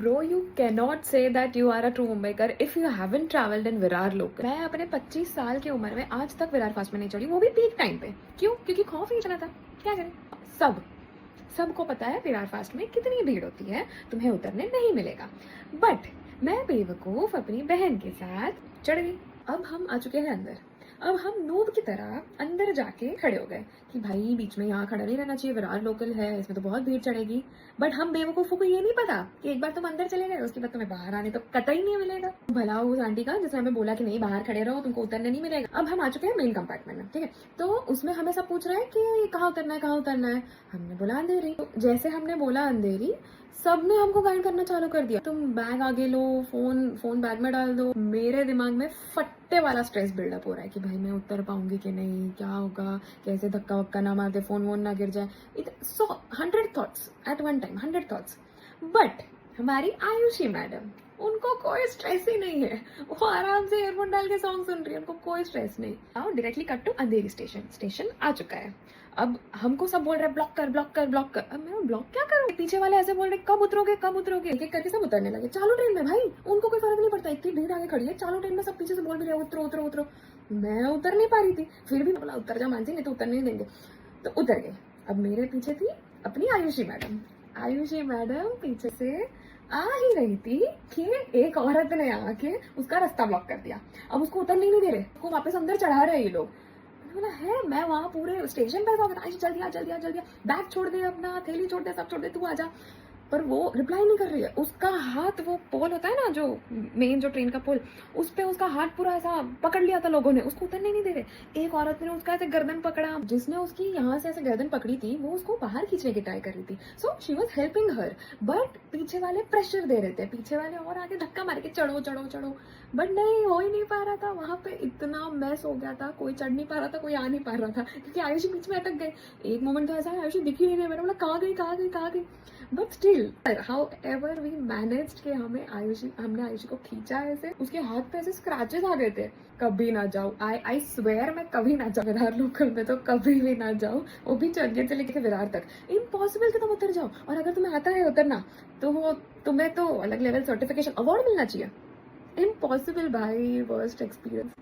Bro, you cannot say that you are a true Mumbaikar if you haven't traveled in Virar local. मैं अपने 25 साल की उम्र में आज तक विरार फास्ट में नहीं चढ़ी, वो भी पीक टाइम पे। क्यों? क्योंकि खौफ ही इतना था। क्या करें? सबको पता है विरार फास्ट में कितनी भीड़ होती है, तुम्हें उतरने नहीं मिलेगा। बट मैं बेवकूफ अपनी बहन के साथ चढ़ गई। अब हम आ चुके हैं अंदर। अब हम नूब की तरह अंदर जाके खड़े हो गए कि भाई बीच में यहाँ खड़ा नहीं रहना चाहिए, विरार लोकल है, इसमें तो बहुत भीड़ चढ़ेगी। बट हम बेवकूफों को ये नहीं पता कि एक बार तुम अंदर चले गए उसके बाद तुम्हें बाहर आने तो कतई नहीं मिलेगा। भला उस आंटी का जिसने हमें बोला कि नहीं बाहर खड़े रहो, तुमको उतरने नहीं मिलेगा। अब हम आ चुके हैं मेन कंपार्टमेंट में, ठीक है। तो उसमें हमें सब पूछ रहा है कि कहाँ उतरना है, कहाँ उतरना है। हमने बोला अंधेरी। तो जैसे हमने बोला अंधेरी, सबने हमको गाइड करना चालू कर दिया। तुम बैग आगे लो, फोन बैग में डाल दो। मेरे दिमाग में फट्टे वाला स्ट्रेस बिल्डअप हो रहा है कि भाई मैं उतर पाऊंगी कि नहीं, क्या होगा, कैसे धक्का वक्का ना मार दे, फोन वोन ना गिर जाए। So 100 thoughts at one time, 100 thoughts. But हमारी आयुषी मैडम, उनको कोई स्ट्रेस ही नहीं है। वो आराम से एयरफोन डाल के सॉन्ग सुन रही है, उनको कोई स्ट्रेस नहीं। आओ directly cut to Andheri station आ चुका है। अब हमको सब बोल रहे हैं ब्लॉक कर ब्लॉक कर ब्लॉक कर। अब मैं ब्लॉक क्या करूं? पीछे वाले ऐसे बोल रहे कब उतरोगे कब उतरोगे। एक एक करके सब उतरने लगे। चालू ट्रेन में भाई उनको कोई फर्क नहीं पड़ता, इतनी भीड़ आगे खड़ी है, चालू ट्रेन में सब पीछे से बोल भी रहे उतरो उतरो उतरो। मैं उतर नहीं पा रही थी, फिर भी बोला उतर जा मानसी, नहीं तो उतर नहीं देंगे। तो उतर गए। अब मेरे पीछे थी अपनी आयुषी मैडम। आयुषी मैडम पीछे से आ ही रही थी कि एक औरत ने आके उसका रास्ता ब्लॉक कर दिया। अब उसको उतरने नहीं दे रहे, उसको वापस अंदर चढ़ा रहे ये लोग। मैंने बोला है मैं वहां पूरे स्टेशन पे था, जल्दी आ, बैग छोड़ दे, अपना थैली छोड़ दे, सब छोड़ दे, तू आजा। पर वो रिप्लाई नहीं कर रही है। उसका हाथ, वो पोल होता है ना जो मेन जो ट्रेन का पोल, उस पे उसका हाथ पूरा ऐसा पकड़ लिया था लोगों ने, उसको उतरने नहीं दे रहे। एक औरत ने उसका ऐसे गर्दन पकड़ा, जिसने उसकी यहाँ से ऐसे गर्दन पकड़ी थी वो उसको बाहर खींचने की ट्राई कर रही थी। So she was helping her, but पीछे वाले प्रेशर दे रहे थे, पीछे वाले और आगे धक्का मार के चढ़ो चढ़ो चढ़ो। बट नहीं, हो ही नहीं पा रहा था। वहां पे इतना मैस हो गया था, कोई चढ़ नहीं पा रहा था, कोई आ नहीं पा रहा था, क्योंकि आयुषी बीच में अटक गए। एक मोमेंट तो ऐसा है आयुषी दिख ही नहीं रही। मैंने बोला कहाँ गई। But still however we managed कि हमने आयुषी को खींचा ऐसे, उसके हाथ पे ऐसे स्क्रैचेस आ गए थे। कभी ना जाओ, आई स्वेयर मैं कभी ना जाऊँ विरार लोकल में, तो कभी भी ना जाओ, वो भी चंडीगढ़ से लेके विरार तक। इम्पॉसिबल कि तुम उतर जाओ, और अगर तुम्हें आता है उतरना तो वो तुम्हें तो अलग लेवल सर्टिफिकेशन अवार्ड मिलना चाहिए। इम्पॉसिबल भाई, वर्स्ट एक्सपीरियंस।